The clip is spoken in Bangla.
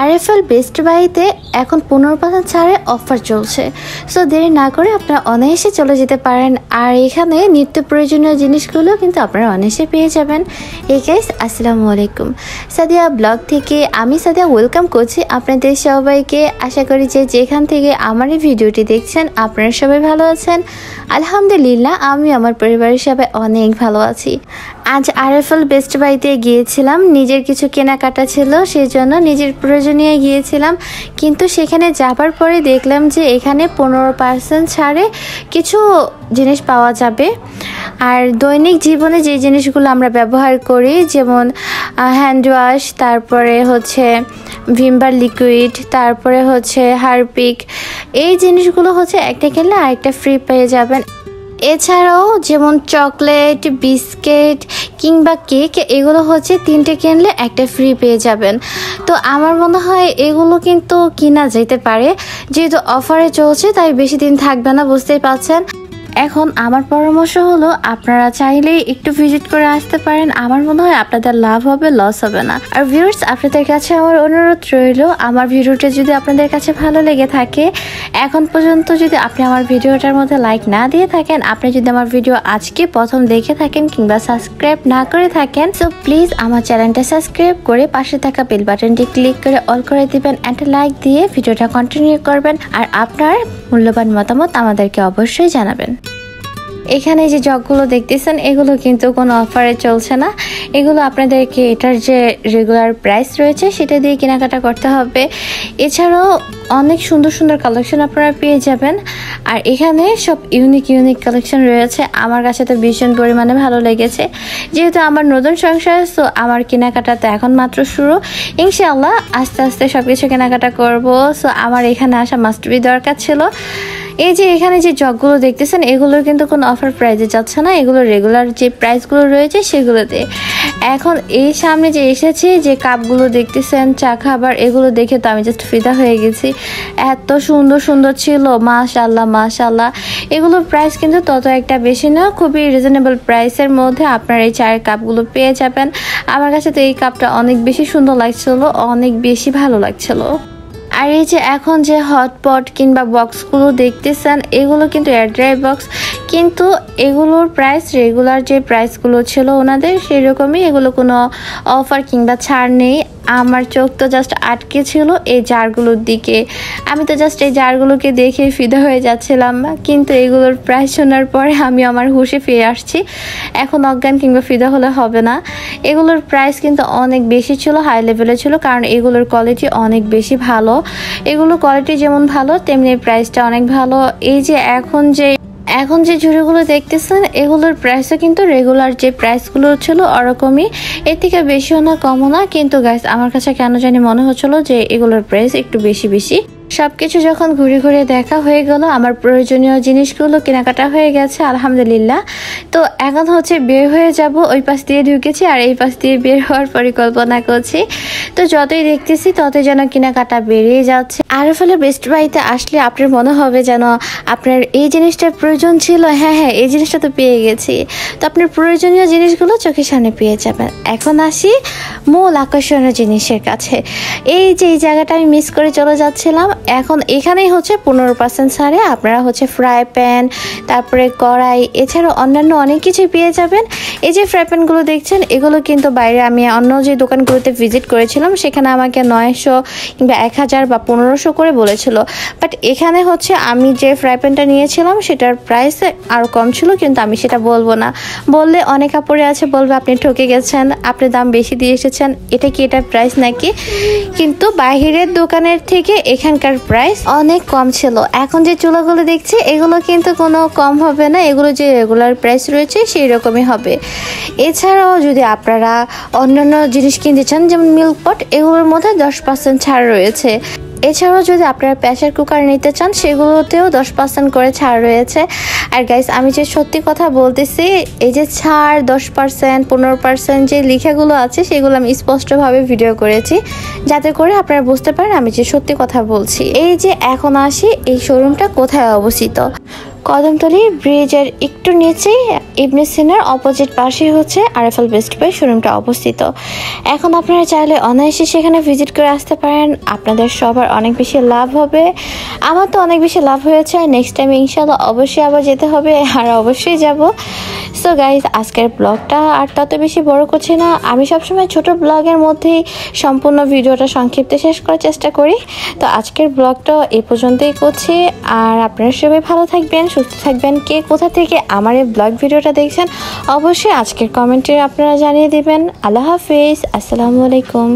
আরএফএল বেস্ট বাইতে এখন 15% ছাড়ে অফার চলছে। সো দেরি না করে আপনারা অনায়াসে চলে যেতে পারেন। আর এখানে নিত্য প্রয়োজনীয় জিনিসগুলো কিন্তু আপনারা অনায়াসে পেয়ে যাবেন। এই গাইস আসসালামু আলাইকুম, সাদিয়া ব্লগ থেকে আমি সাদিয়া ওয়েলকাম করছি আপনাদের সবাইকে। আশা করি যে যেখান থেকে আমার এই ভিডিওটি দেখছেন আপনারা সবাই ভালো আছেন। আলহামদুলিল্লাহ আমি আমার পরিবারের সবাই অনেক ভালো আছি। আজ আরএফএল বেস্ট বাইতে গিয়েছিলাম, নিজের কিছু কেনাকাটা ছিল সেই জন্য নিজের প্রয়োজনীয় গিয়েছিলাম। কিন্তু সেখানে যাবার পরে দেখলাম যে এখানে 15% ছাড়ে কিছু জিনিস পাওয়া যাবে। আর দৈনিক জীবনে যে জিনিসগুলো আমরা ব্যবহার করি, যেমন হ্যান্ড ওয়াশ, তারপরে হচ্ছে ভিমবার লিকুইড, তারপরে হচ্ছে হারপিক, এই জিনিসগুলো হচ্ছে একটা কিনলে আরেকটা ফ্রি পেয়ে যাবেন। এছাড়াও যেমন চকলেট, বিস্কিট কিংবা কেক, এগুলো হচ্ছে 3টে কিনলে একটা ফ্রি পেয়ে যাবেন। তো আমার মনে হয় এগুলো কিন্তু কিনা যেতে পারে, যেহেতু অফারে চলছে তাই বেশি দিন থাকবে না, বুঝতেই পারছেন। এখন আমার পরামর্শ হলো আপনারা চাইলেই একটু ভিজিট করে আসতে পারেন। আমার মনে হয় আপনাদের লাভ হবে, লস হবে না। আর ভিউয়ার্স, আপনাদের কাছে আমার অনুরোধ রইল, আমার ভিডিওটা যদি আপনাদের কাছে ভালো লেগে থাকে, এখন পর্যন্ত যদি আপনি আমার ভিডিওটার মধ্যে লাইক না দিয়ে থাকেন, আপনি যদি আমার ভিডিও আজকে প্রথম দেখে থাকেন কিংবা সাবস্ক্রাইব না করে থাকেন, সো প্লিজ আমার চ্যানেলটা সাবস্ক্রাইব করে পাশে থাকা বেল বাটনটি ক্লিক করে অল করে দিবেন, একটা লাইক দিয়ে ভিডিওটা কন্টিনিউ করবেন। আর আপনার মূল্যবান মতামত আমাদেরকে অবশ্যই জানাবেন। এখানে যে জগগুলো দেখতেছেন এগুলো কিন্তু কোনো অফারে চলছে না, এগুলো আপনাদেরকে এটার যে রেগুলার প্রাইস রয়েছে সেটা দিয়ে কেনাকাটা করতে হবে। এছাড়াও অনেক সুন্দর সুন্দর কালেকশন আপনারা পেয়ে যাবেন। আর এখানে সব ইউনিক কালেকশন রয়েছে, আমার কাছে তো ভীষণ পরিমাণে ভালো লেগেছে। যেহেতু আমার নতুন সংসার, সো আমার কেনাকাটা তো এখন মাত্র শুরু। ইনশাআল্লাহ আস্তে আস্তে সব কিছু কেনাকাটা করবো। সো আমার এখানে আসা মাস্ট বি দরকার ছিল। এই যে এখানে যে জগগুলো দেখতেছেন এগুলো কিন্তু কোনো অফার প্রাইসে যাচ্ছে না, এগুলো রেগুলার যে প্রাইসগুলো রয়েছে সেগুলোতে। এখন এই সামনে যে এসেছে যে কাপগুলো দেখতেছেন চা খাবার, এগুলো দেখে তো আমি জাস্ট ফিদা হয়ে গেছি, এত সুন্দর সুন্দর ছিল, মাশাআল্লাহ। এগুলোর প্রাইস কিন্তু তত একটা বেশি না, খুবই রিজনেবল প্রাইসের মধ্যে আপনারা এই চায়ের কাপগুলো পেয়ে যাবেন। আমার কাছে তো এই কাপটা অনেক বেশি সুন্দর লাগছিল, অনেক বেশি ভালো লাগছিল। আর এই যে এখন যে হটপট কিংবা বক্সগুলো দেখতেছেন এগুলো কিন্তু এয়ার ড্রাই বক্স, কিন্তু এগুলোর প্রাইস রেগুলার যে প্রাইসগুলো ছিল ওনাদের সেরকমই, এগুলো কোনো অফার কিংবা ছাড় নেই। আমার চোখ তো জাস্ট আটকে ছিল এই জারগুলোর দিকে, আমি তো জাস্ট এই জারগুলোকে দেখে ফিদা হয়ে যাচ্ছিলাম। কিন্তু এগুলোর প্রাইস শোনার পরে আমি আমার হুঁশে ফিরে আসছি, এখন অজ্ঞান কিংবা ফিদা হলে হবে না। এগুলোর প্রাইস কিন্তু অনেক বেশি ছিল, হাই লেভেলে ছিল, কারণ এগুলোর কোয়ালিটি অনেক বেশি ভালো। এগুলো কোয়ালিটি যেমন ভালো তেমনি প্রাইসটা অনেক ভালো। এই যে এখন যে ঝুড়িগুলো দেখতেছেন এগুলোর প্রাইসও কিন্তু রেগুলার যে প্রাইসগুলো ছিল ওরকমই, এর থেকে বেশিও না কমও না। কিন্তু গাইস আমার কাছে কেন জানি মনে হচ্ছিল যে এগুলোর প্রাইস একটু বেশি। সবকিছু যখন ঘুরে দেখা হয়ে গেল, আমার প্রয়োজনীয় জিনিসগুলো কেনাকাটা হয়ে গেছে আলহামদুলিল্লাহ। তো এখন হচ্ছে বের হয়ে যাব, ওই পাশ দিয়ে ঢুকেছি আর এই পাশ দিয়ে বের হওয়ার পরিকল্পনা করছি। তো যতই দেখতেছি ততই যেন কেনাকাটা বেড়েই যাচ্ছে। আরএফএল বেস্ট বাইতে আসলে আপনার মনে হবে যেন আপনার এই জিনিসটার প্রয়োজন ছিল, হ্যাঁ এই জিনিসটা তো পেয়ে গেছি। তো আপনার প্রয়োজনীয় জিনিসগুলো চোখের সামনে পেয়ে যাবেন। এখন আসি মূল আকর্ষণীয় জিনিসের কাছে। এই যে এই জায়গাটা আমি মিস করে চলে যাচ্ছিলাম, এখন এখানেই হচ্ছে 15% ছাড়ে আপনারা হচ্ছে ফ্রাই প্যান, তারপরে কড়াই, এছাড়াও অন্যান্য অনেক কিছুই পেয়ে যাবেন। এই যে ফ্রাই প্যানগুলো দেখছেন এগুলো কিন্তু বাইরে আমি অন্য যে দোকানগুলোতে ভিজিট করেছিলাম সেখানে আমাকে 900 কিংবা 1000 বা 1500 করে বলেছিল, বাট এখানে হচ্ছে আমি যে ফ্রাই প্যানটা নিয়েছিলাম সেটার প্রাইস আরও কম ছিল। কিন্তু আমি সেটা বলবো না, বললে অনেক কাপড়ে আছে বলবে আপনি ঠকে গেছেন, আপনি দাম বেশি দিয়ে এসেছেন, এটা কি এটার প্রাইস নাকি। কিন্তু বাহিরের দোকানের থেকে এখানকার প্রাইস অনেক কম ছিল। এখন যে চুলাগুলো দেখছি এগুলো কিন্তু কোনো কম হবে না, এগুলো যে রেগুলার প্রাইস রয়েছে সেই রকমই হবে। এছাড়াও যদি আপনারা অন্যান্য জিনিস কিনতে চান যেমন মিল্ক পট, এগুলোর মধ্যে 10% ছাড় রয়েছে। এছাড়াও যদি আপনারা প্রেসার কুকার নিতে চান সেগুলোতেও 10% করে ছাড় রয়েছে। আর গাইস আমি যে সত্যি কথা বলতেছি, এই যে ছাড় 10% 15% যে লেখাগুলো আছে সেগুলো আমি স্পষ্টভাবে ভিডিও করেছি যাতে করে আপনারা বুঝতে পারেন আমি যে সত্যি কথা বলছি। এই যে এখন আসি এই শোরুমটা কোথায় অবস্থিত। কদমতলী ব্রিজের একটু নিচেই ইবনে সিনার অপোজিট পাশেই হচ্ছে আরএফএল বেস্ট বাই শোরুমটা অবস্থিত। এখন আপনারা চাইলে অনায়াসে সেখানে ভিজিট করে আসতে পারেন। আপনাদের সবার অনেক বেশি লাভ হবে, আমার তো অনেক বেশি লাভ হয়েছে। নেক্সট টাইম ইনশাল্লাহ অবশ্যই আবার যেতে হবে, আর অবশ্যই যাব। সো গাইজ, আজকের ব্লগটা আর তত বেশি বড় করছি না। আমি সবসময় ছোট ব্লগের মধ্যেই সম্পূর্ণ ভিডিওটা সংক্ষিপ্তে শেষ করার চেষ্টা করি। তো আজকের ব্লগটা এ পর্যন্তই করছি। আর আপনারা সবাই ভালো থাকবেন, সুস্থ থাকবেন। কে কোথা থেকে আমার এই ব্লগ ভিডিওটা দেখছেন অবশ্যই আজকের কমেন্টে আপনারা জানিয়ে দিবেন। আল্লাহ হাফিজ, আসসালামু আলাইকুম।